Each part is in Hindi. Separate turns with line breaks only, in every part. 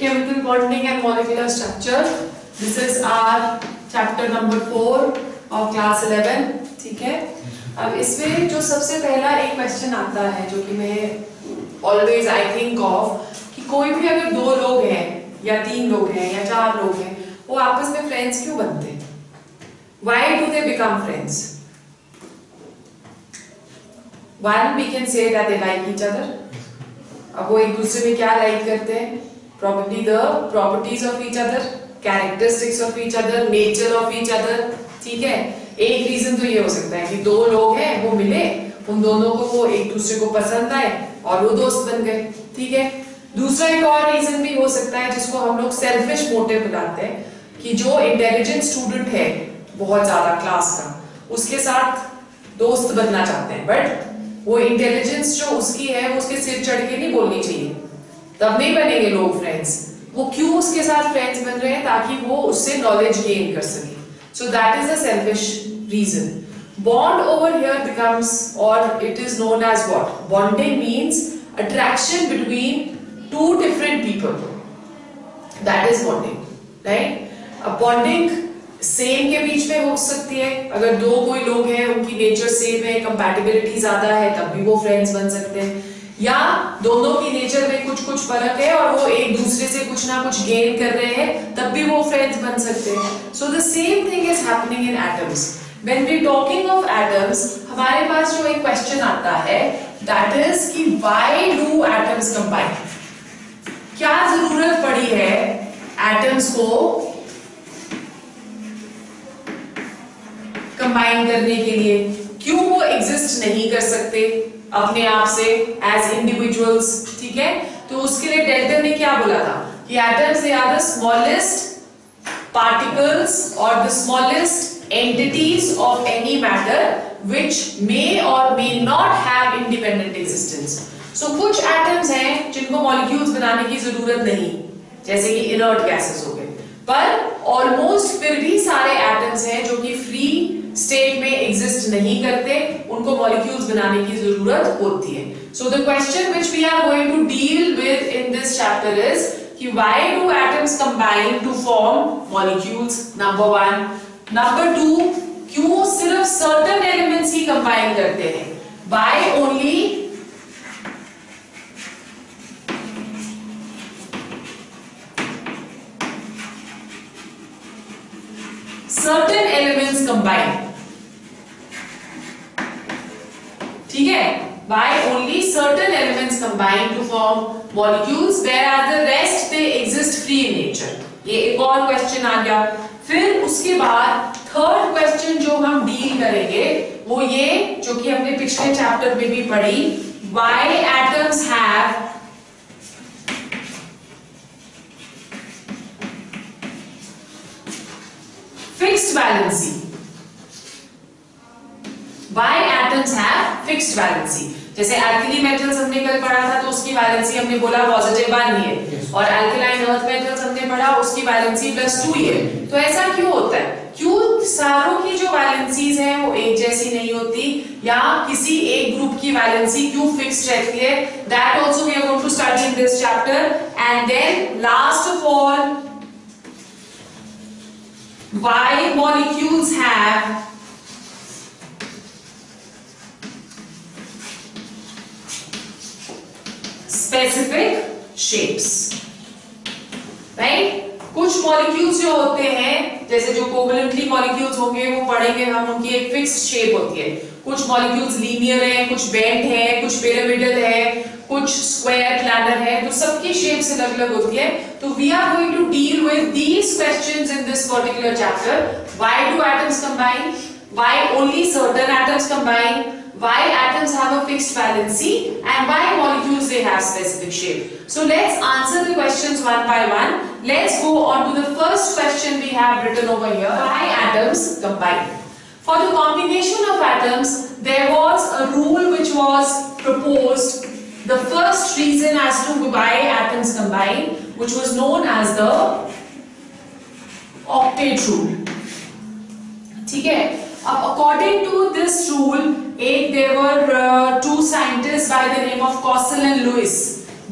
chemical bonding and molecular structure. This is our chapter number 4 of class 11. ठीक है, अब इसमें जो सबसे पहला एक क्वेश्चन आता है जो कि मैं always I think of कि कोई भी अगर दो लोग हैं या तीन लोग हैं या चार लोग हैं वो आपस में फ्रेंड्स क्यों बनते हैं? Why do they become friends? One, we can say that they like each other. अब वो एक दूसरे में क्या लाइक करते हैं? Probably the properties of each other, characteristics of each other, nature of each other. ठीक है, एक रीजन तो ये हो सकता है कि दो लोग हैं वो मिले, उन दोनों को वो एक दूसरे को पसंद आए और वो दोस्त बन गए. ठीक है, दूसरा एक और रीजन भी हो सकता है जिसको हम लोग सेल्फिश मोटिव बुलाते हैं कि जो इंटेलिजेंट स्टूडेंट है बहुत ज्यादा क्लास का उसके साथ दोस्त बनना चाहते हैं, बट वो इंटेलिजेंस जो उसकी है वो उसके सिर चढ़ के नहीं बोलनी चाहिए, तब नहीं बनेंगे लोग फ्रेंड्स. वो क्यों उसके साथ फ्रेंड्स बन रहे हैं? ताकि वो उससे नॉलेज गेन कर सके. So that is a selfish reason. Bond over here becomes और it is known as what? Bonding means attraction between two different people. That is bonding, right? अब बॉन्डिंग सेम के बीच में हो सकती है. अगर दो कोई लोग हैं उनकी नेचर सेम है, कंपैटिबिलिटी ज्यादा है, तब भी वो फ्रेंड्स बन सकते हैं. या दोनों की नेचर में कुछ कुछ फर्क है और वो एक दूसरे से कुछ ना कुछ गेन कर रहे हैं, तब भी वो फ्रेंड्स बन सकते हैं. So the same thing is happening in atoms. When we talking of atoms, हमारे पास जो एक क्वेश्चन आता है दैट इज कि व्हाई डू एटम्स कंबाइन? क्या जरूरत पड़ी है एटम्स को कंबाइन करने के लिए? क्यों वो एग्जिस्ट नहीं कर सकते अपने आप से एज इंडिविजुअल्स? ठीक है, तो उसके लिए डेल्टन ने क्या बोला था कि atoms they are the smallest particles और the smallest entities of any matter which may or may not have independent existence. So कुछ एटम्स हैं जिनको मॉलिक्यूल्स बनाने की जरूरत नहीं, जैसे कि इनर्ट गैसेस हो गए, पर ऑलमोस्ट फिर भी सारे एटम्स हैं जो कि फ्री स्टेट में एग्जिस्ट नहीं करते, उनको मॉलिक्यूल्स बनाने की जरूरत होती है. So the question which we are going to deal with in this chapter is कि why do atoms combine to form molecules? Number 1. Number 2, क्यों सिर्फ सर्टेन एलिमेंट्स ही कंबाइन करते हैं? Why only certain elements combine? ठीक है, why only certain elements combine to form molecules whereas the rest they exist free in nature? ये एक और क्वेश्चन आ गया. फिर उसके बाद थर्ड क्वेश्चन जो हम डील करेंगे वो ये जो कि हमने पिछले चैप्टर में भी पढ़ी, why atoms have fixed valency. Why atoms have fixed valency? जैसे अल्कली मेटल्स हमने कल पढ़ा था तो उसकी वैलेंसी हमने बोला पॉजिटिव 1 ही है, और अल्कलाइन अर्थ मेटल्स हमने पढ़ा उसकी वैलेंसी +2 ही है. तो ऐसा क्यों होता है? क्यों सारों की जो वैलेंसीज हैं वो एक जैसी नहीं होती, या किसी एक ग्रुप की वैलेंसी क्यों फिक्स्ड रहती है? That also we are going to study in this chapter. And then last of all, why molecules have specific shapes, right? कुछ मॉलिक्यूल्स जो होते हैं जैसे जो कोवलेंटली मॉलिक्यूल्स होंगे वो पढ़ेंगे हम, उनकी एक फिक्स्ड शेप होती है. कुछ मॉलिक्यूल्स लीनियर हैं, कुछ बेंट है, कुछ पिरामिडल है, कुछ स्क्वायर प्लानर है, तो सबकी शेप्स अलग अलग होती है. तो we are going to deal with these questions in this particular chapter. Why do atoms combine? Why only certain atoms combine? Why atoms have a fixed valency and why molecules they have specific shape? So let's answer the questions one by one. Let's go on to the first question we have written over here. Why atoms combine? For the combination of atoms, there was a rule which was proposed. The first reason as to why atoms combine, which was known as the octet rule. ठीक है, अब according to this rule, there were two scientists by the name of Cossel and Lewis.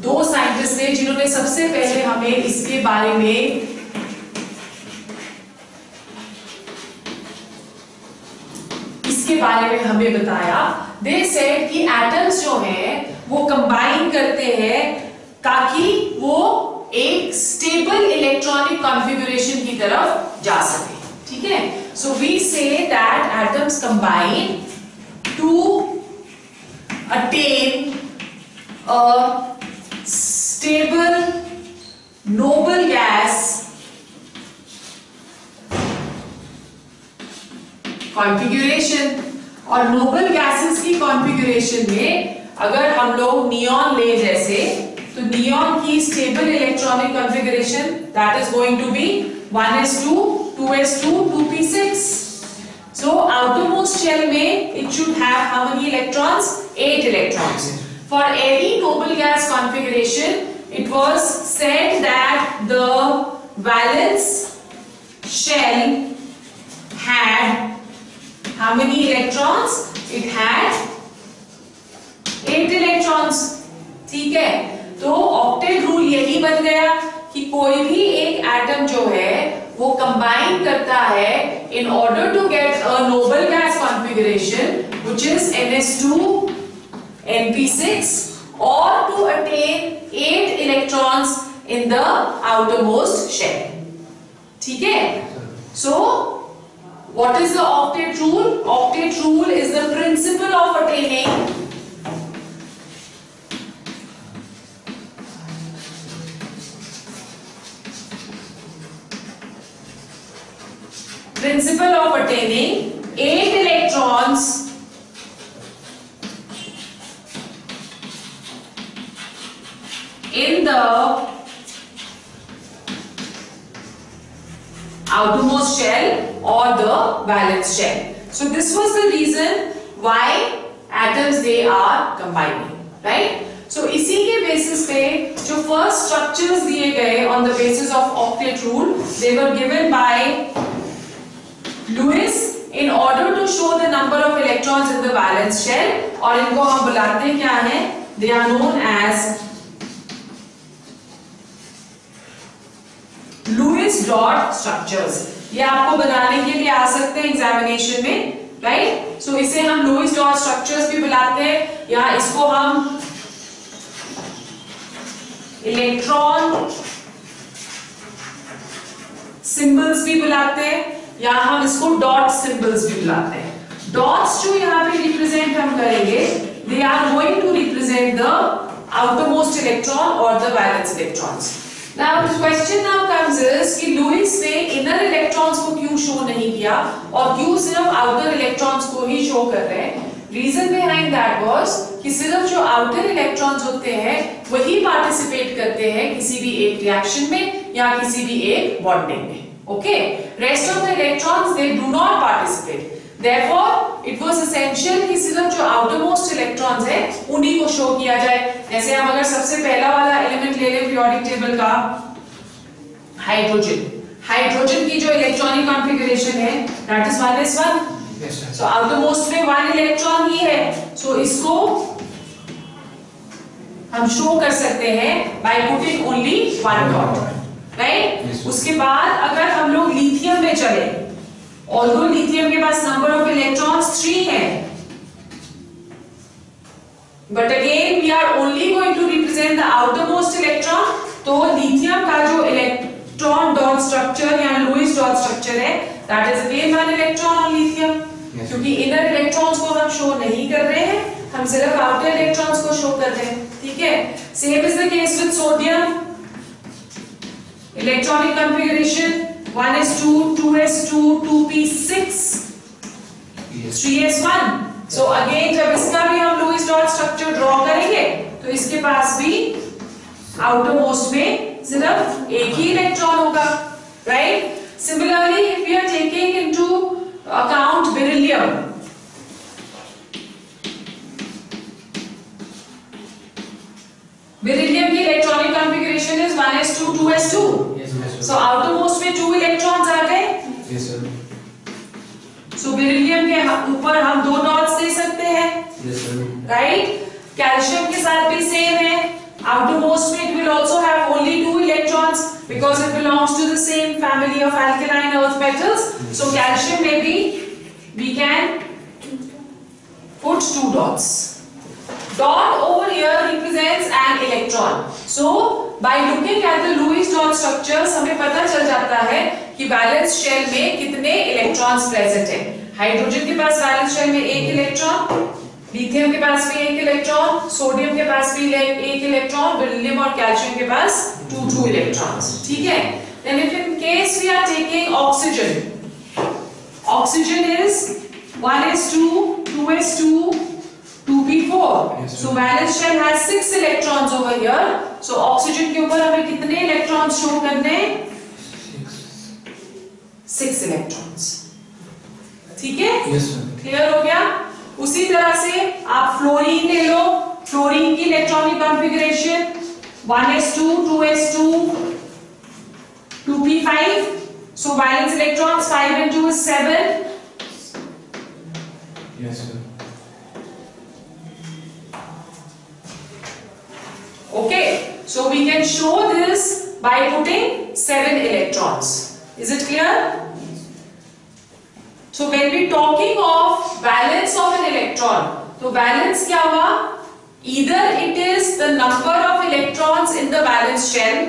दो साइंटिस्ट थे जिन्होंने सबसे पहले हमें इसके बारे में हमें बताया। दे सेड कि एटम्स जो हैं वो कंबाइन करते हैं ताकि वो एक स्टेबल इलेक्ट्रॉनिक कॉन्फ़िगरेशन की तरफ जा सके। ठीक है, so we say that atoms combine to attain a stable noble gas configuration। और नोबल गैसेस की कॉन्फ़िगरेशन में अगर हम लोग नियॉन ले जैसे, तो नियॉन की stable electronic configuration that is going to be 1s2 2s2 2p6। So outermost shell में it should have how many electrons? 8 electrons. For any noble gas configuration, it was said that the valence shell had how many electrons? It had 8 electrons. ठीक है, तो ऑक्टेट रूल यही बन गया कि कोई भी एक एटम जो है वो कंबाइन करता है in order to get a noble gas configuration which is NS2 NP6 or to attain 8 electrons in the outermost shell। ठीक है, so what is the octet rule? Octet rule is the principle of attaining principle of attaining 8 electrons in the outermost shell or the valence shell। So this was the reason why atoms they are combining, right? So इसी के basis पे जो first structures दिए गए on the basis of octet rule, they were given by Lewis in order to show the number of electrons in the valence shell, और इनको हम बुलाते हैं क्या है? They are known as Lewis dot structures। ये आपको बनाने के लिए आ सकते हैं एग्जामिनेशन में, राइट? सो इसे हम Lewis dot structures भी बुलाते हैं, या इसको हम इलेक्ट्रॉन सिंबल्स भी बुलाते हैं, या हम इसको डॉट सिंबल्स भी बुलाते हैं। डॉट्स जो यहाँ पे रिप्रेजेंट हम करेंगे, they are going to represent the outermost electron और the valence electrons. Now the question now comes is कि लुइस ने इनर इलेक्ट्रॉन्स को क्यों शो नहीं किया और क्यों सिर्फ आउटर इलेक्ट्रॉन्स को ही शो कर रहे हैं? रीजन बिहाइंड दैट वाज कि सिर्फ जो आउटर इलेक्ट्रॉन्स होते हैं वही पार्टिसिपेट करते हैं किसी भी एक रिएक्शन में या किसी भी एक बॉन्डिंग में। Okay, rest of the electrons they do not participate. Therefore, it was essential कि सिर्फ जो outermost electrons है उन्हीं को शो किया जाए। जैसे हम अगर सबसे पहला वाला एलिमेंट ले लें पीरियोडिक टेबल का, हाइड्रोजन। हाइड्रोजन की जो इलेक्ट्रॉनिक कॉन्फ़िगरेशन है that is 1s1। So outermost में 1 इलेक्ट्रॉन ही है, so इसको हम शो कर सकते हैं by putting only 1 dot, right? उसके बाद अगर हम लोग लिथियम में चले, although lithium के पास number of electrons 3 है, but again we are only going to represent the outermost electron। तो lithium का जो electron dot structure या Lewis dot structure है, that is again 1 electron on lithium। क्योंकि inner electrons को हम show नहीं कर रहे हैं, हम सिर्फ outer electrons को show कर रहे हैं। ठीक है, same is the case with sodium। Electronic configuration 1s2 2s2 2p6 3s1। So again जब इसका भी हम Lewis dot structure draw करेंगे तो इसके पास भी outermost में सिर्फ एक ही इलेक्ट्रॉन होगा, right? Similarly, if we are taking into account beryllium, beryllium की electronic configuration is 1s2 2s2। So outermost में 2 electrons आ गए।
Yes sir।
So beryllium के ऊपर हम 2 dots दे सकते हैं।
Yes sir।
Right? कैल्शियम के साथ भी सेम है, outermost में it will also have only 2 electrons because it belongs to the same family of alkaline earth metals. So calcium maybe we can put 2 dots. Dot over here represents an electron. So by looking at the Lewis dot structures हमें पता चल जाता है कि बैलेंस शेल में कितने इलेक्ट्रॉन्स प्रेजेंट हैं. हाइड्रोजन के पास बैलेंस शेल में 1 इलेक्ट्रॉन, लिथियम के पास भी 1 इलेक्ट्रॉन, सोडियम के पास भी 1 इलेक्ट्रॉन, बेरिलियम और कैल्शियम के पास 2 इलेक्ट्रॉन्स. ठीक है. Then if in case we are taking oxygen, oxygen is 1s2, 2s2, 2p4. So valence shell has 6 electrons over here. So oxygen के ऊपर हमें कितने इलेक्ट्रॉन्स शो करने? 6 इलेक्ट्रॉन्स. ठीक है? क्लियर हो गया? उसी तरह से आप फ्लोरीन ले लो. फ्लोरीन की electronic configuration 1s2, 2s2, 2p5. So valence electrons 5 and 2 is 7.
Yes, sir.
Okay, so we can show this by putting 7 electrons. Is it clear? So when we talking of valence of an electron, तो valence क्या हुआ? Either it is the number of electrons in the valence shell.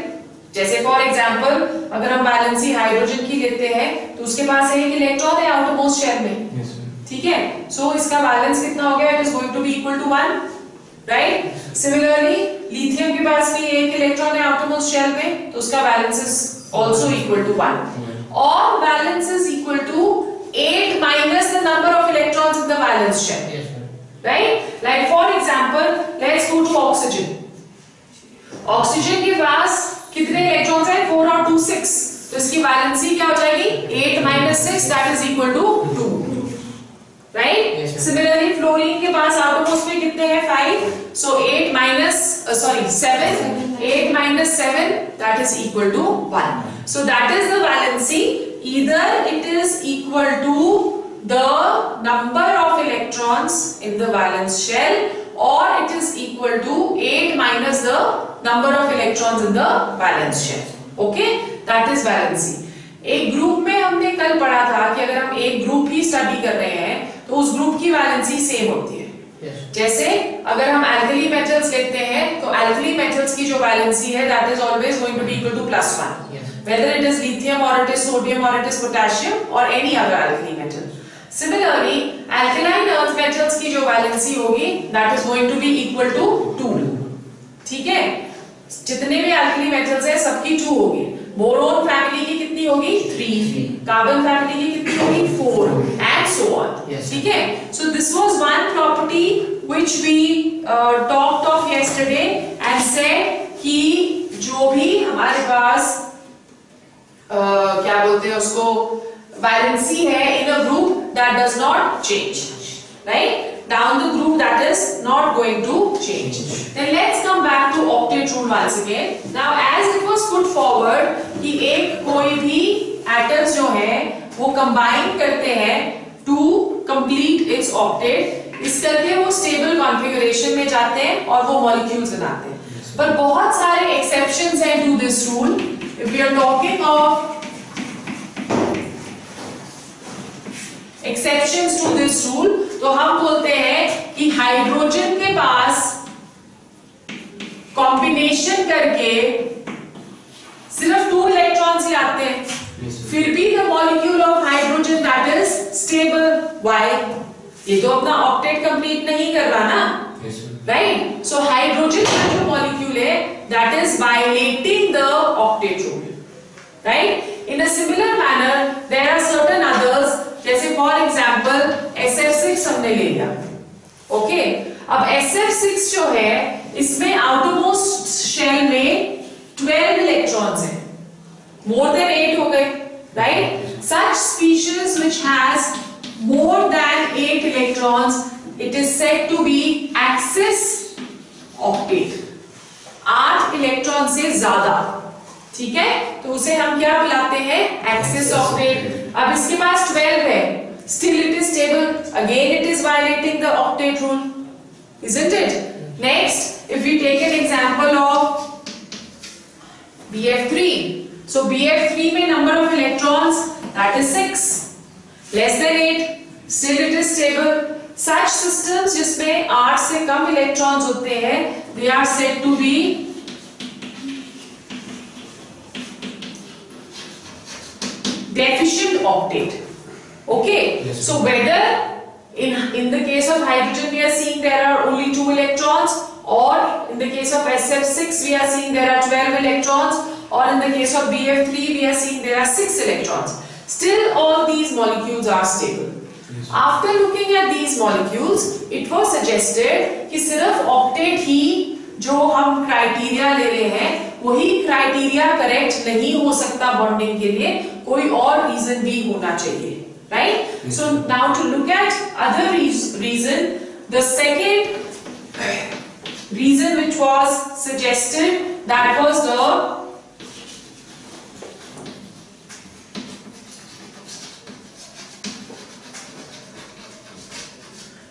जैसे for example, अगर हम वैलेंसी हाइड्रोजन की लेते हैं, तो उसके पास 1 इलेक्ट्रॉन है outermost shell में.
Yes, sir.
ठीक है? So इसका वैलेंस कितना हो गया? It is going to be equal to 1. Right? Similarly, lithium के पास भी 1 इलेक्ट्रॉन है outermost shell में, तो उसका valence is also equal to 1. Or valence is equal to 8 minus the number of electrons in the valence shell.
Yes, sir.
Right? Like for example, let's go to oxygen. Oxygen के पास कितने इलेक्ट्रॉन्स हैं? 4 और 2 6. तो इसकी वैलेंसी क्या हो जाएगी? 8 minus 6 that is equal to 2. Right?
Yes, sir.
Similarly, fluorine के पास outermost में कितने हैं? 5. So 8 minus 7. 8 minus 7 that is equal to 1. So that is the valency. Either it is equal to the number of electrons in the valence shell, or it is equal to 8 minus the number of electrons in the valence shell. Okay? That is valency. एक ग्रुप में हमने कल पढ़ा था कि अगर हम एक ग्रुप ही स्टडी कर रहे हैं तो उस ग्रुप की वैलेंसी सेम होती है.
Yes.
जैसे अगर हम एल्कली मेटल्स लेते हैं तो एल्कली मेटल्स की जो वैलेंसी है that is always going to be equal to +1.
Yes.
Whether it is lithium or it is sodium or it is potassium or any other alkali metal. Similarly, alkaline earth metals की जो वैलेंसी होगी that is going to be equal to 2. ठीक है? जितने भी alkali metals हैं सबकी 2 होगी. बोरोन फैमिली की कितनी होगी? 3. कार्बन फैमिली की कितनी होगी? 4 and so on.
Yes.
ठीक है? So this was one property which we talked of yesterday and said कि जो भी हमारे पास क्या बोलते हैं उसको वैलेंसी है in a group that does not change, right? Down the group that is not going to change. Then let's come back to octet rule once again. Now as it was put forward कि एक कोई भी atoms जो है वो combine करते हैं to complete its octet. इस करके वो stable configuration में जाते हैं और वो molecules बनाते हैं. पर बहुत सारे exceptions हैं to this rule. If we are talking of exceptions to this rule, तो हम बोलते हैं कि हाइड्रोजन के पास कॉम्बिनेशन करके सिर्फ 2 इलेक्ट्रॉन्स ही आते हैं.
Yes, sir.
फिर भी the molecule of hydrogen that is stable. Why? ये तो अपना ऑक्टेट कंप्लीट नहीं कर रहा ना.
Yes, sir.
Right? So hydrogen का जो मॉलिक्यूल है that is violating the octet rule. Right? In a similar manner there are certain others, जैसे फॉर एग्जांपल SF6 हमने ले लिया. ओके? अब SF6 जो है इसमें आउटरमोस्ट शेल में 12 इलेक्ट्रॉन्स हैं. मोर देन 8 हो गए. Right? Such species which has more than 8 electrons, it is said to be axis octet. 8 electron से ज्यादा. ठीक है? तो उसे हम क्या बुलाते हैं? Axis octet. अब इसके पास 12 है, still it is stable. Again it is violating the octet rule, isn't it? Next, if we take an example of BF3, so BF3 में number of electrons that is 6, less than 8, still it is stable. Such systems जिसमें 8 से कम electrons होते हैं, they are said to be deficient octet. Okay, yes, so whether in the case of hydrogen we are seeing there are only 2 electrons, or in the case of SF6 we are seeing there are 12 electrons, or in the case of BF3 we are seeing there are 6 electrons, still all these molecules are stable. Yes. After looking at these molecules, it was suggested कि सिर्फ octet ही जो हम क्राइटेरिया ले रहे हैं वही क्राइटेरिया करेक्ट नहीं हो सकता बॉन्डिंग के लिए, कोई और रीजन भी होना चाहिए, right? So now to look at other reason, the second reason which was suggested, that was the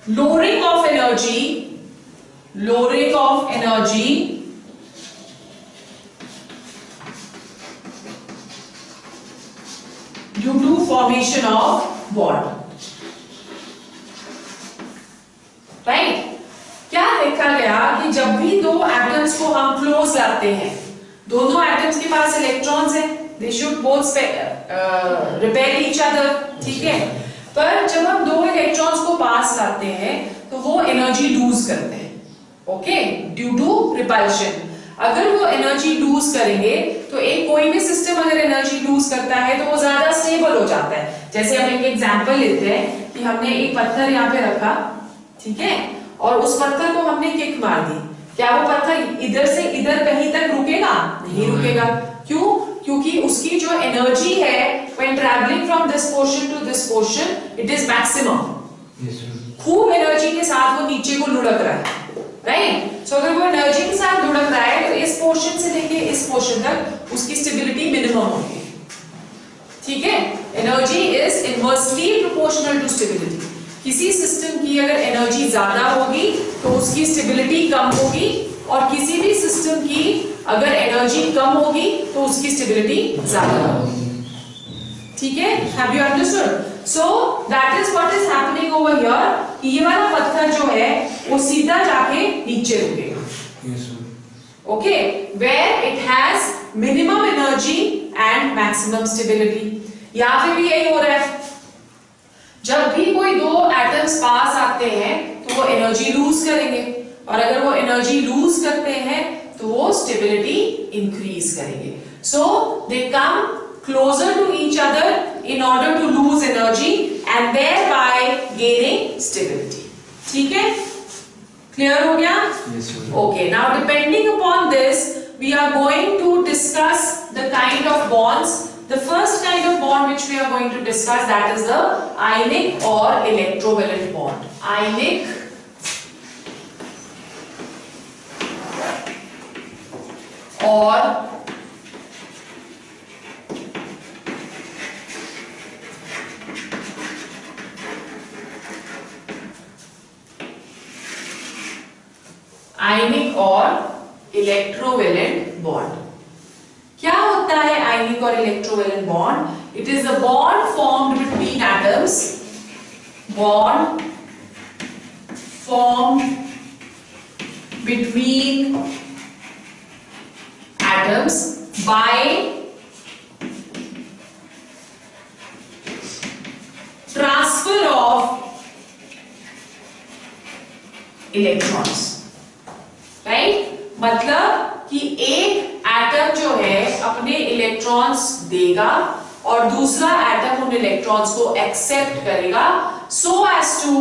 lowering of energy due to formation of bond, right? क्या देखा गया कि जब भी दो एटम्स को हम क्लोज लाते हैं, दोनों एटम्स के पास इलेक्ट्रॉन्स हैं, they should both repel each other, ठीक है? पर जब हम दो इलेक्ट्रॉन्स को पास लाते हैं तो वो एनर्जी लूज करते हैं, ओके, ड्यू टू रिपल्शन. अगर वो एनर्जी लूज करेंगे तो एक कोई भी सिस्टम अगर एनर्जी लूज करता है तो वो ज्यादा स्टेबल हो जाता है. जैसे हम एक एग्जांपल लेते हैं कि हमने एक पत्थर यहाँ पे रखा, ठीक है, और उस पत्थर को हमने किक मार दी, क्या वो पत्थर इधर से इधर कहीं तक रुकेगा? नहीं रुकेगा. क्यों? क्योंकि उसकी जो एनर्जी है when traveling from this portion to this portion, it is maximum. खूब एनर्जी के साथ वो नीचे को लुढ़क रहा है, राइट? सो अगर वो एनर्जी के साथ लुढ़क रहा है तो इस पोर्शन से लेके इस पोर्शन तक उसकी स्टेबिलिटी मिनिमम होगी, ठीक है? Energy is inversely proportional to stability. किसी सिस्टम की अगर एनर्जी ज्यादा होगी तो उसकी स्टेबिलिटी कम होगी, और किसी भी सिस्टम की अगर एनर्जी कम होगी तो उसकी स्टेबिलिटी ज्यादा होगी, ठीक है? Have you understood? So that is what is happening over here. ये वाला पत्थर जो है वो सीधा जाके नीचे रुकेगा, okay, where it has minimum energy and maximum stability. यहाँ पे भी यही हो रहा है, जब भी कोई दो एटम्स पास आते हैं तो वो एनर्जी लूज करेंगे, और अगर वो एनर्जी लूज करते हैं तो वो स्टेबिलिटी इंक्रीज करेंगे. So they come closer to each other in order to lose energy and thereby gaining stability. ठीक है? Clear हो गया? Yes, sir. Okay. Now, depending upon this, we are going to discuss the kind of bonds. The first kind of bond which we are going to discuss, that is the ionic or electrovalent bond. Ionic or आयनिक और इलेक्ट्रोवेलेंट बॉन्ड. क्या होता है आयनिक और electrovalent bond? It is the bond formed between atoms, bond formed between atoms by transfer of electrons, right? मतलब कि एक एटम जो है अपने इलेक्ट्रॉन्स देगा और दूसरा एटम उन इलेक्ट्रॉन्स को एक्सेप्ट करेगा, so as to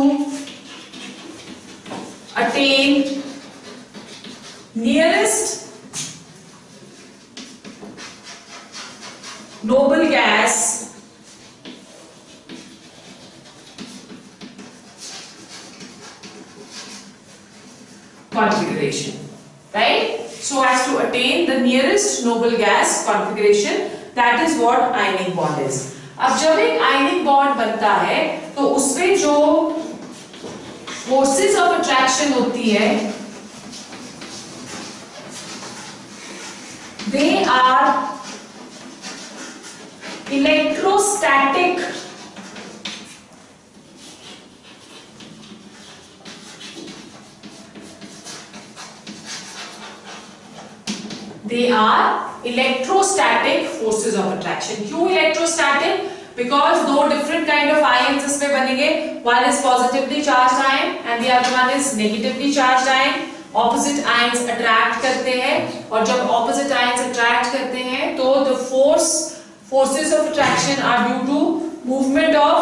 attain nearest noble gas configuration, right? So as to attain the nearest noble gas configuration, that is what ionic bond is. अब जब एक ionic bond बनता है तो उसमें जो forces of attraction होती है they are electrostatic forces of attraction. क्यों electrostatic? Because दो different kind of ions इसमें बनेंगे. One is positively charged ion and the other one is negatively charged ion. Opposite ions attract करते हैं और जब opposite ions attract करते हैं तो the forces of attraction are due to movement of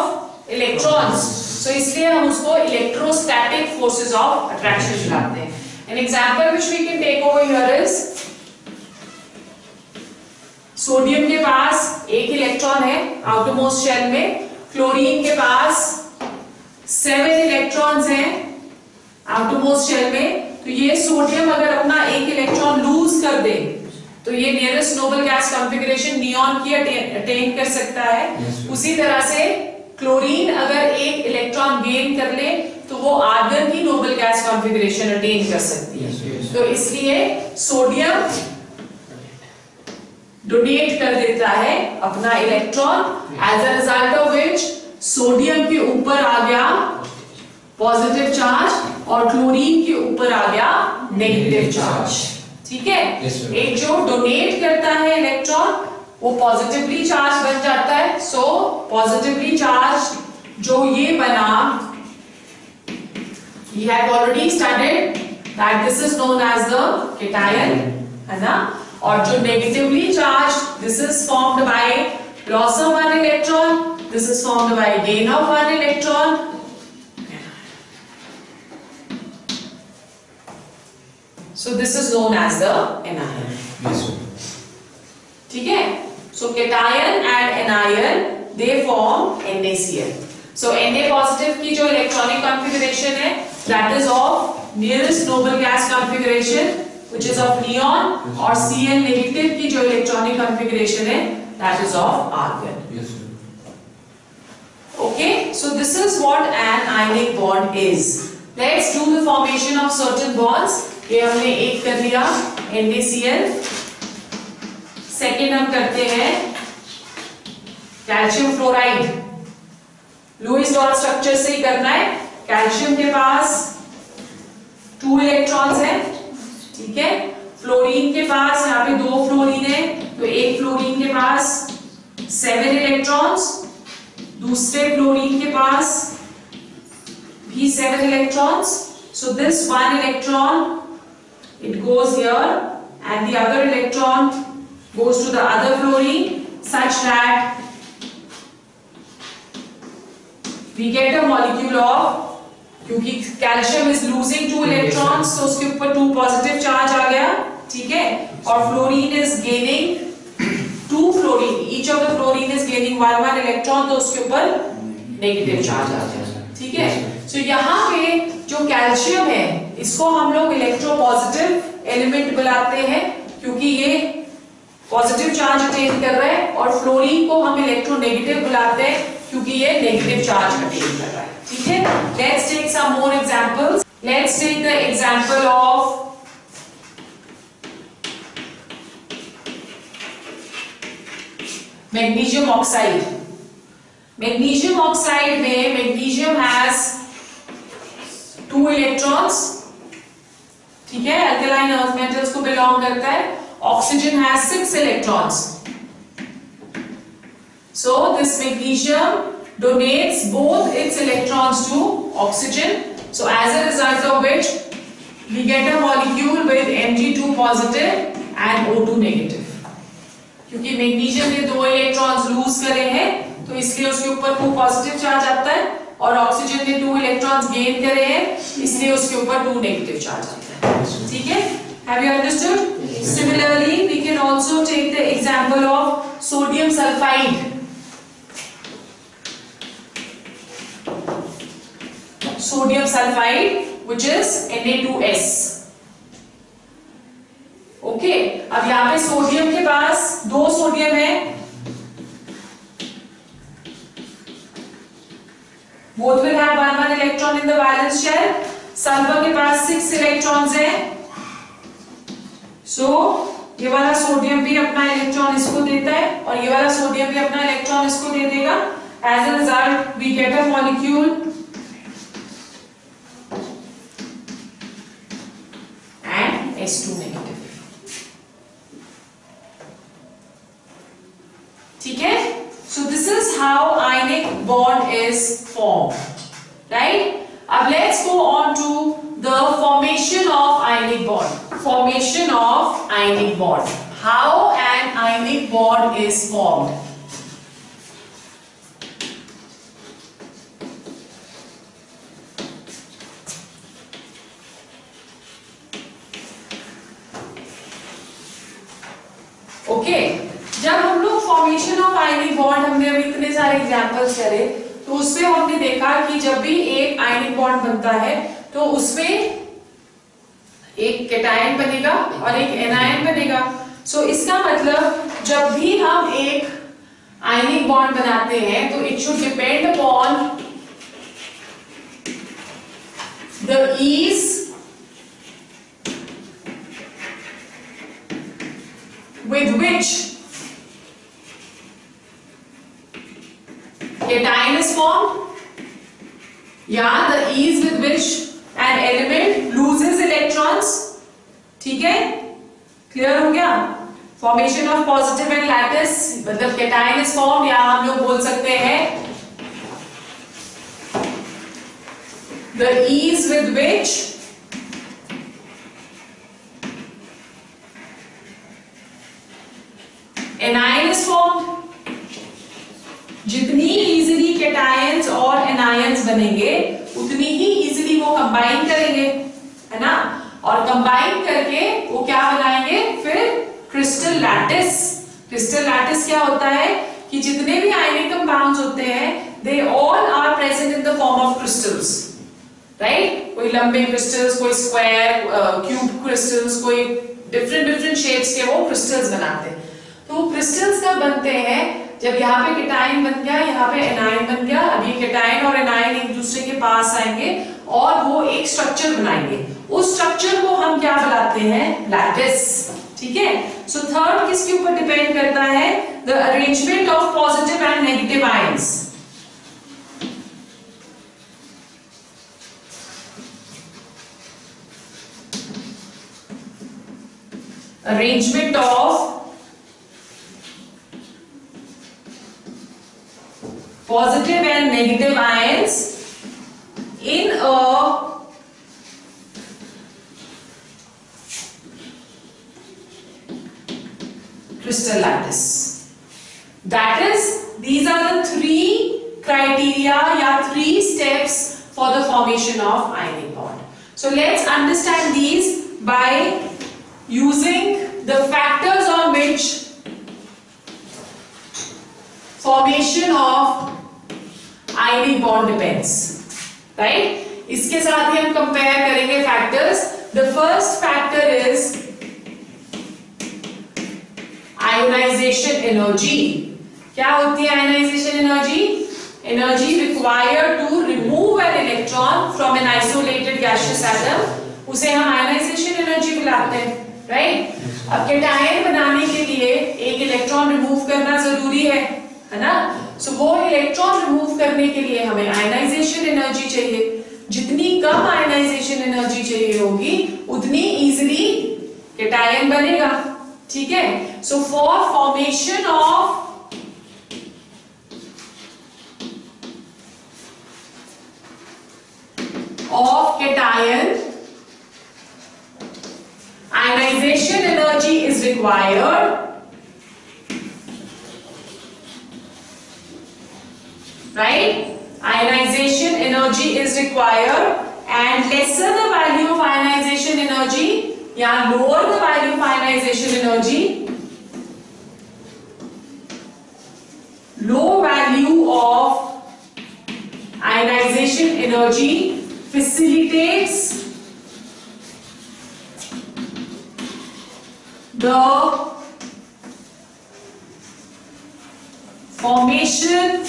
electrons. So इसलिए हम उसको electrostatic forces of attraction बुलाते हैं. An example which we can take over here is sodium के पास एक इलेक्ट्रॉन है आउटरमोस्ट शेल में, क्लोरीन के पास 7 इलेक्ट्रॉन्स हैं आउटरमोस्ट शेल में. तो ये सोडियम अगर अपना एक इलेक्ट्रॉन लूज कर दे तो ये nearest noble gas configuration neon की अटेन कर सकता है. उसी तरह से क्लोरीन अगर एक इलेक्ट्रॉन गेन कर ले तो वो आर्गन की नोबल गैस कॉन्फ़िगरेशन अटेन कर सकती है. तो इसलिए सोडियम डोनेट कर देता है अपना electron, as a result of which sodium के ऊपर आ गया पॉजिटिव चार्ज और क्लोरीन के ऊपर आ गया नेगेटिव चार्ज. ठीक है. एक जो डोनेट करता है इलेक्ट्रॉन वो पॉजिटिवली चार्ज बन जाता है. सो पॉजिटिवली चार्ज जो ये बना, we have already studied that this is known as the cation, है ना. और जो negatively charge, this is formed by loss of one electron, this is formed by gain of one electron. So this is known as the anion. ठीक है. So cation and anion they form NaCl. So Na positive की जो इलेक्ट्रॉनिक कॉन्फ़िगरेशन है that is of nearest noble gas configuration which is of neon, और Cl negative की जो इलेक्ट्रॉनिक कॉन्फ़िगरेशन है that is of argon. Yes, sir. Okay, so this is what an ionic bond is. Let's do the formation of certain bonds. ये हमने एक कर लिया NaCl. सेकेंड हम करते हैं calcium fluoride. Lewis dot structure से ही करना है. कैल्शियम के पास 2 इलेक्ट्रॉन्स हैं. ठीक है. फ्लोरीन के पास यहाँ पे 2 फ्लोरीन है तो एक फ्लोरीन के पास 7 इलेक्ट्रॉन्स, दूसरे फ्लोरीन के पास भी 7 electrons. So this 1 electron it goes here and the other electron goes to the other fluorine such that we get a molecule of, क्योंकि कैल्शियम इज लूजिंग 2 इलेक्ट्रॉन्स तो उसके ऊपर 2 पॉजिटिव चार्ज आ गया. ठीक है. और fluorine is gaining 2 fluorine, each of the fluorine is gaining 1 electron तो उसके ऊपर नेगेटिव चार्ज आ गया. ठीक है. सो यहाँ पे जो कैल्शियम है इसको हम लोग इलेक्ट्रोपॉजिटिव एलिमेंट बुलाते हैं क्योंकि ये पॉजिटिव चार्ज अटेन कर रहा है, और फ्लोरीन को हम इलेक्ट्रोनेगेटिव बुलाते हैं क्योंकि ये नेगेटिव चार्ज अटेन कर रहा है. ठीक है. Let's take some more examples. Let's take the example of magnesium oxide. Magnesium oxide में मैग्नीशियम हैज 2 इलेक्ट्रॉन्स. ठीक है. अल्कलाइन अर्थ मेटल्स को बिलोंग करता है. Oxygen has 6 electrons. So this magnesium donates both its electrons to oxygen. So as a result of which we get a molecule with Mg2 positive and O2 negative. क्योंकि मैग्नीशियम ने 2 इलेक्ट्रॉन्स लूज करे हैं तो इसलिए उसके ऊपर 2 पॉजिटिव चार्ज आता है, और ऑक्सीजन ने 2 इलेक्ट्रॉन्स गेन करे हैं इसलिए उसके ऊपर 2 नेगेटिव चार्ज आता है. ठीक है. Have you understood? Similarly, we can also take the example of sodium sulfide. Sodium sulfide, which is Na2S. Okay. अब यहाँ पे सोडियम के पास 2 सोडियम है. Both will have 1 electron in the valence shell. Sulphur के पास 6 इलेक्ट्रॉन्स हैं. So ये वाला सोडियम भी अपना इलेक्ट्रॉन इसको देता है और ये वाला सोडियम भी अपना इलेक्ट्रॉन इसको दे देगा। As a result we get a molecule and H2 negative. ठीक है, so this is how ionic bond is formed, right. अब let's go on to the formation of ionic bond. Formation of ionic bond, how an ionic bond is formed. Okay, जब हम लोग फॉर्मेशन ऑफ आयनिक बॉन्ड, हमने अभी इतने सारे एग्जांपल्स करे, तो उसमें हमने देखा कि जब भी एक आयनिक बॉन्ड बनता है तो उसमें एक कैटायन बनेगा और एक एनायन बनेगा। सो इसका मतलब जब भी हम एक आयनिक बॉन्ड बनाते हैं तो it should depend upon the ease with which cation is formed, या the ease with which an element loses electrons। ठीक है, क्लियर हो गया। Formation of positive and lattice मतलब cation is formed, या हम लोग बोल सकते हैं the ease with which anion is formed. जितनी इजीली कैटायंस और एनायंस बनेंगे उतनी ही इजीली वो कंबाइन करेंगे, है ना, और कंबाइन करके वो क्या बनाएंगे फिर क्रिस्टल लैटिस। क्रिस्टल लैटिस क्या होता है कि जितने भी आयनिक कंपाउंड्स होते हैं they all are present in the form of crystals, right. कोई लंबे क्रिस्टल्स, कोई स्क्वायर क्यूब क्रिस्टल्स, कोई डिफरेंट शेप्स के वो क्रिस्टल्स बनाते हैं। तो क्रिस्टल्स कब बनते हैं, जब यहाँ पे कैटायन बन गया, यहाँ पे एनायन बन गया। अब ये कैटायन और एनायन एक दूसरे के पास आएंगे और वो एक स्ट्रक्चर बनाएंगे। उस स्ट्रक्चर को हम क्या बुलाते हैं, लैटिस। ठीक है, सो थर्ड किसके ऊपर डिपेंड करता है, the arrangement of positive and negative ions. Arrangement of positive and negative ions in a crystal lattice. That is, these are the three criteria या three steps for the formation of ionic bond. So let's understand these by using the factors on which formation of ionic bond depends, right? इसके साथ ही हम कंपेयर करेंगे factors. The first factor is ionization energy। क्या होती है ionization energy? Energy required to remove an electron from an isolated gaseous atom, उसे हम ionization energy बुलाते हैं, right? अब कैटायन बनाने के लिए एक इलेक्ट्रॉन रिमूव करना जरूरी है ना। सो वो इलेक्ट्रॉन रिमूव करने के लिए हमें आयनाइजेशन एनर्जी चाहिए। जितनी कम आयनाइजेशन एनर्जी चाहिए होगी उतनी इजीली कैटायन बनेगा। ठीक है, सो for formation of cation ionization energy is required, right? Ionization energy is required, and lesser the value of ionization energy, या lower the value of ionization energy, low value of ionization energy facilitates the formation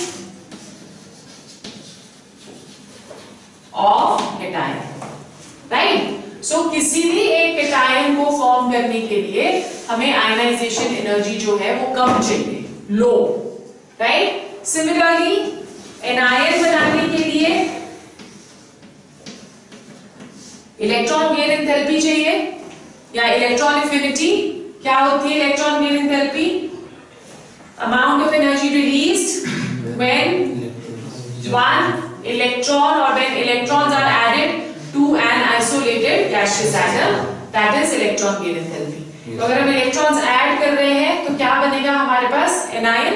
of cation, right? So किसी भी एक cation को फॉर्म करने के लिए हमें आयनाइजेशन एनर्जी जो है वो कम चाहिए, लो, राइट। सिमिलरली एनायन बनाने के लिए इलेक्ट्रॉन गेन एंथैल्पी चाहिए या इलेक्ट्रॉन एफिनिटी। क्या होती है electron gain enthalpy? Amount of energy released when one electron or when electrons are added to an isolated gaseous atom, that is electron gain enthalpy. तो अगर हम इलेक्ट्रॉन्स ऐड कर रहे हैं तो क्या बनेगा हमारे पास? Anion,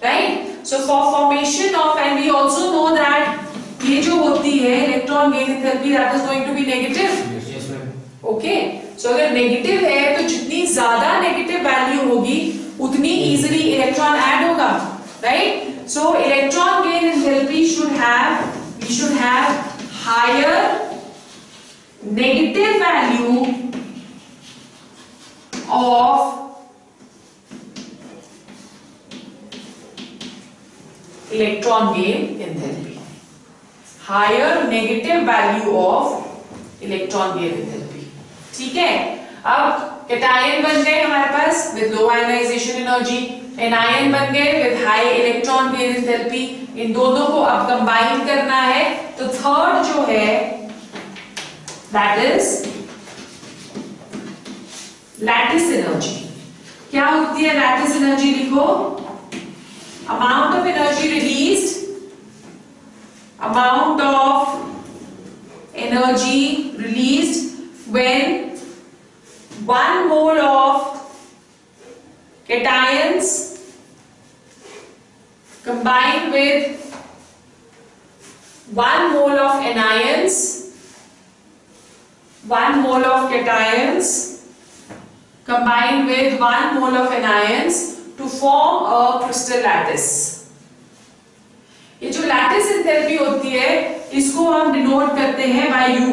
right. So for formation of, and we also know that ये जो होती है electron gain enthalpy that is going to be negative. Okay, so अगर नेगेटिव है तो जितनी ज्यादा नेगेटिव वैल्यू होगी उतनी इजीली इलेक्ट्रॉन ऐड होगा, right. So electron gain enthalpy we should have higher negative value of electron gain enthalpy. Higher negative value of electron gain enthalpy. ठीक है, अब कैटायन बन गए हमारे पास with low ionization energy, एनायन बन गए with high electron gain enthalpy. इन दोनों को अब कंबाइन करना है तो थर्ड जो है दैट इज लैटिस एनर्जी। क्या होती है लैटिस एनर्जी? लिखो, amount of energy released, amount of energy released when 1 mole of cations combine with 1 mole of anions, 1 mole of cations combined with 1 mole of anions to form a crystal lattice. ये जो लैटिस एंथैल्पी होती है इसको हम डिनोट करते हैं बाय U,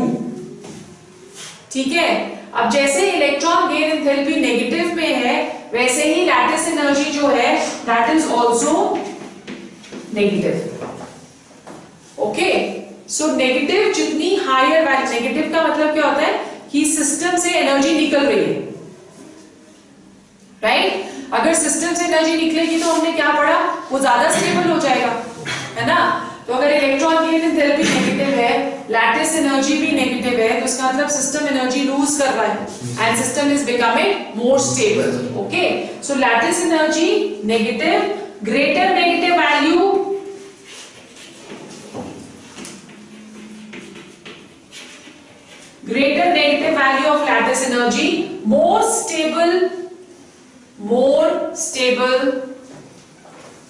ठीक है। अब जैसे इलेक्ट्रॉन गेन एंथैल्पी नेगेटिव में है वैसे ही लैटिस एनर्जी जो है that is also negative. Okay, so negative जितनी हायर वैल्यू, नेगेटिव का मतलब क्या होता है कि सिस्टम से एनर्जी निकल रही है, राइट। अगर सिस्टम से एनर्जी निकलेगी तो हमने क्या पढ़ा, वो ज्यादा स्टेबल हो जाएगा, है ना। तो अगर इलेक्ट्रॉन गेन एंथैल्पी नेगेटिव है, लैटिस एनर्जी भी नेगेटिव है, तो इसका मतलब सिस्टम एनर्जी लूज कर रहा है and system is becoming more stable. Okay, so lattice energy negative, greater negative value of lattice energy, more stable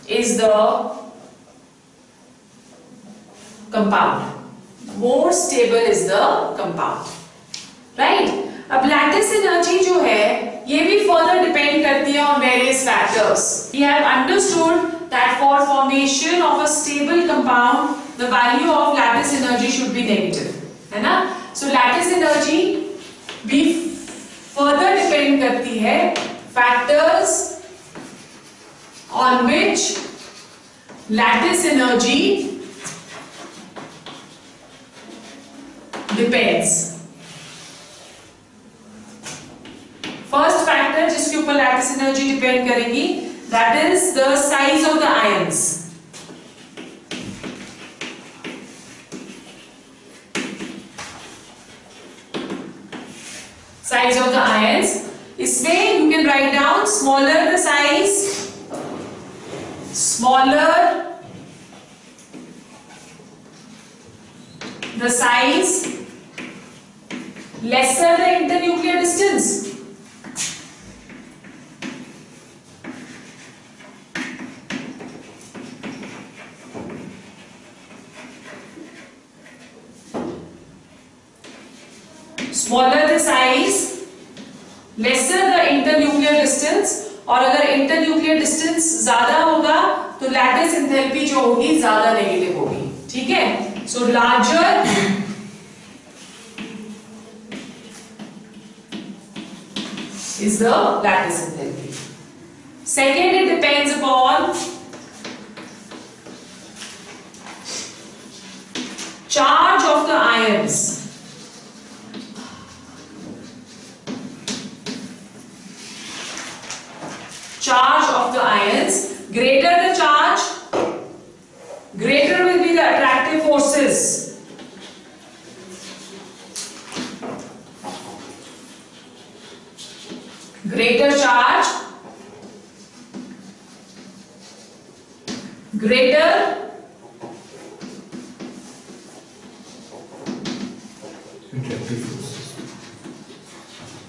is the compound. More stable is the compound, right? अब लैटिस एनर्जी जो है ये भी further depend करती है on various factors. We have understood that for formation of a stable compound, the value of lattice energy should be negative, है ना? So lattice energy भी further depend करती है factors on which lattice energy depends. First factor जिसके ऊपर लैटिस एनर्जी डिपेंड करेगी that is the size of the ions. Size of the ions, इसमें you can write down smaller the size, smaller the size, lesser the internuclear distance. Smaller the size, lesser the internuclear distance, और अगर internuclear distance ज्यादा होगा तो लैटिस एंथैल्पी जो होगी ज्यादा नेगेटिव होगी, ठीक है। So larger is the lattice enthalpy. Second, it depends upon charge of the ions. forces. Greater charge, greater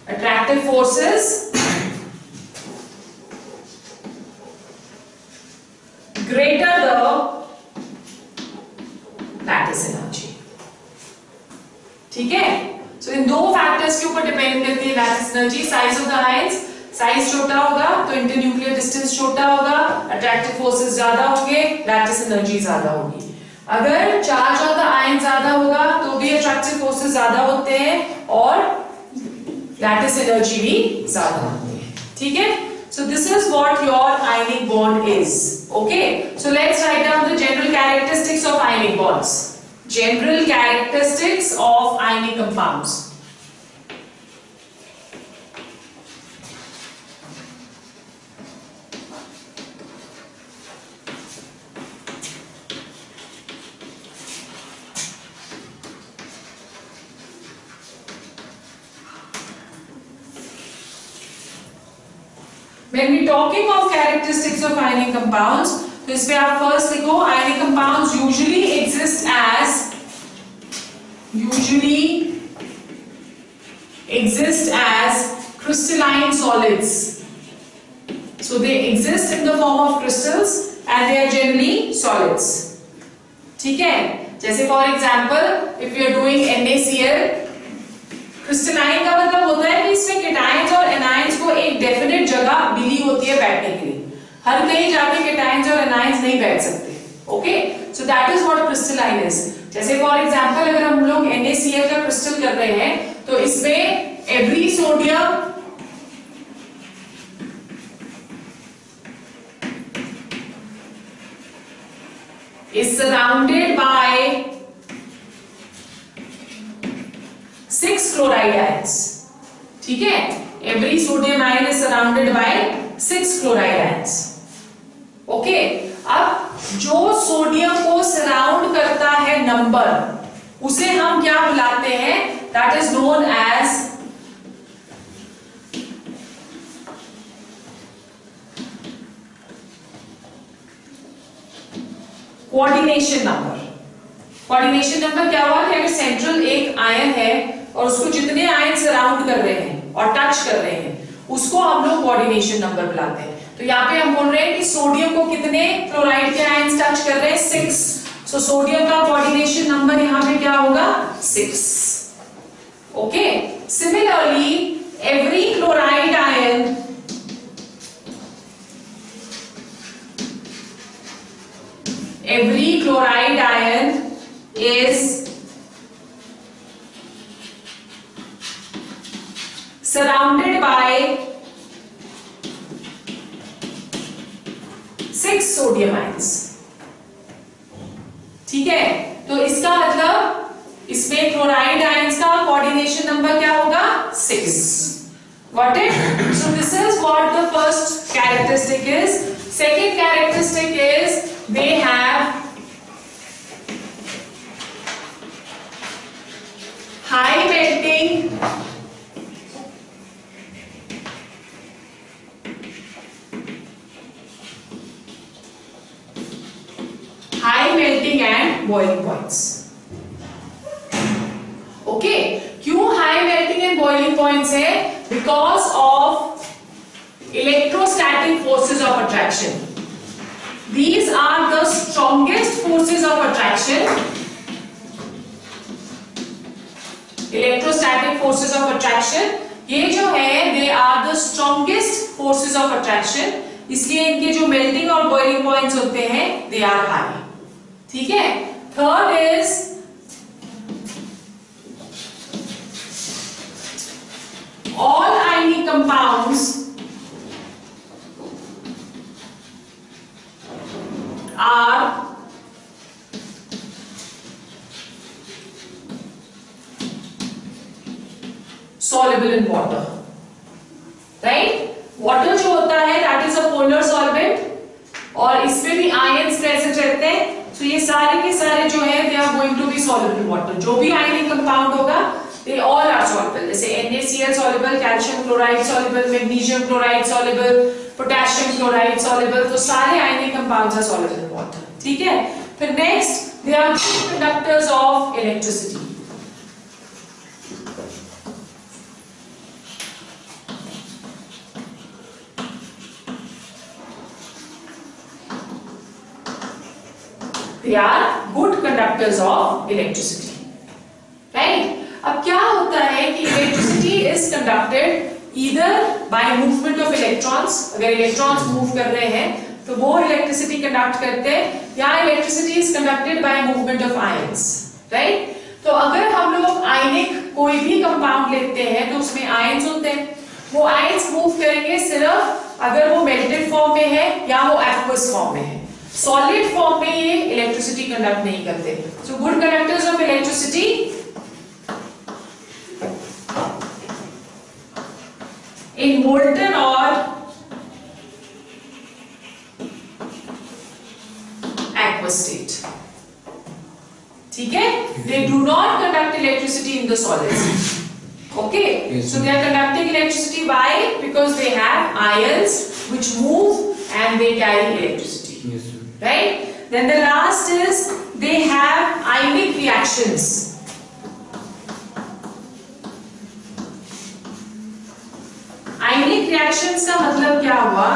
attractive forces, greater the lattice energy. ठीक है, सो इन दो फैक्टर्स के ऊपर डिपेंड करती है lattice energy. Size of the ions, size छोटा होगा तो इंटरन्यूक्लियर डिस्टेंस छोटा होगा, अट्रैक्टिव फोर्सेस ज्यादा होंगे, लैटिस एनर्जी ज्यादा होगी. अगर चार्ज ऑफ द आयन ज्यादा होगा तो भी अट्रैक्टिव फोर्सेस ज्यादा होते हैं और लैटिस एनर्जी भी ज्यादा होती है. ठीक है, so this is what your ionic bond is. Okay, so let's write down the general characteristics of ionic bonds. General characteristics of ionic compounds. When we talking of characteristics of ionic compounds, तो इसमें आप फर्स्ट लिखो, ionic compounds usually exist as crystalline solids. So they exist in the form of crystals and they are generally solids. ठीक है, जैसे for example, if you are doing NaCl, crystalline का मतलब होता है कि इसमें केटायंस और एनायंस को एक डेफिनेट जगह मिली होती है बैठने के लिए. हर कहीं जाके केटायंस और एनायंस नहीं बैठ सकते. Okay, so that is what crystalline is. जैसे फॉर एग्जांपल अगर हम लोग NaCl का क्रिस्टल कर रहे हैं तो इसमें every sodium is surrounded by 6 chloride ions. ठीक है, every sodium ion is surrounded by 6 chloride ions. Okay, अब जो सोडियम को सराउंड करता है नंबर, उसे हम क्या बुलाते हैं? That is known as coordination number. Coordination number क्या हुआ कि अगर सेंट्रल एक आयन है और उसको जितने आयन सराउंड कर रहे हैं और टच कर रहे हैं उसको हम लोग कोऑर्डिनेशन नंबर बुलाते हैं. तो यहाँ पे हम बोल रहे हैं कि सोडियम को कितने क्लोराइड के आयन टच कर रहे हैं? 6. सो सोडियम का कोऑर्डिनेशन नंबर यहाँ पे क्या होगा? 6. Okay, similarly every chloride ion is surrounded by 6 sodium ions. ठीक है, तो इसका मतलब इसमें क्लोराइड आयंस का कोऑर्डिनेशन नंबर क्या होगा? 6. Got it? So this is what the first characteristic is. Second characteristic is they have high melting and boiling points. Okay, क्यों high melting and boiling points है? Because of electrostatic forces of attraction. These are the strongest forces of attraction. Electrostatic forces of attraction, ये जो है they are the strongest forces of attraction. इसलिए इनके जो melting और boiling points होते हैं they are high. ठीक है. Third is all ionic compounds are soluble in water. Right? Water जो होता है that is a polar solvent और इसमें भी ions present रहते हैं So ये सारे के सारे जो है they are going to be soluble in water. जो भी ionic compound होगा they all are soluble. जैसे NaCl soluble, calcium chloride soluble, magnesium chloride soluble, potassium chloride soluble. तो सारे ionic compounds are soluble in water. ठीक है? फिर next they are good conductors of electricity. They are good conductors of electricity. Right? अब क्या होता है कि electricity is conducted either by movement of electrons. अगर electrons move कर रहे हैं तो वो electricity conduct करते हैं, या electricity is conducted by movement of ions. Right? तो अगर हम लोग ionic कोई भी compound लेते हैं तो उसमें ions होते हैं. वो ions move करेंगे सिर्फ अगर वो melted form में है या वो aqueous form में है. सॉलिड फॉर्म में ये इलेक्ट्रिसिटी कंडक्ट नहीं करते. So good conductors of electricity in molten और aqueous state. ठीक है? They do not conduct electricity in the solids. Okay? Yes, so they are conducting electricity because they have ions which move and they carry electricity.
Yes,
right? Then the last is they have ionic reactions. Ionic reactions का मतलब क्या हुआ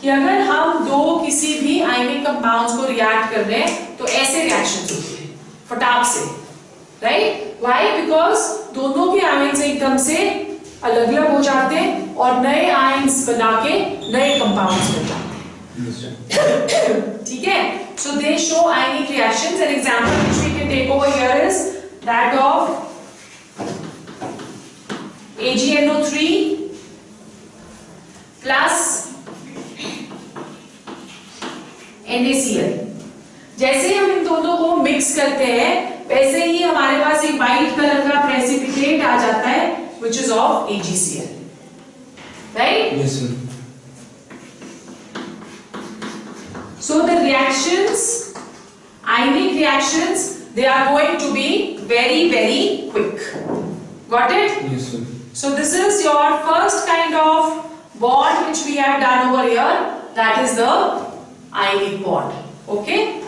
कि अगर हम दो किसी भी ionic compounds को react कर रहे हैं तो ऐसे reactions होती हैं फटाक से, right? Why? Because दोनों के ions एकदम से अलग-अलग हो जाते हैं और नए ions बना के नए compounds बन जाते हैं. ठीक है? So they show ionic reactions. An example which we can take over here is that of AgNO3 plus NaCl. जैसे हम इन दोनों को मिक्स करते हैं वैसे ही हमारे पास एक व्हाइट कलर का प्रेसिपिटेट आ जाता है which is of AgCl. Right?
Yes, sir.
So the reactions, ionic reactions, they are going to be very, very quick. Got it?
Yes, sir.
So this is your first kind of bond which we have done over here. That is the ionic bond. Okay?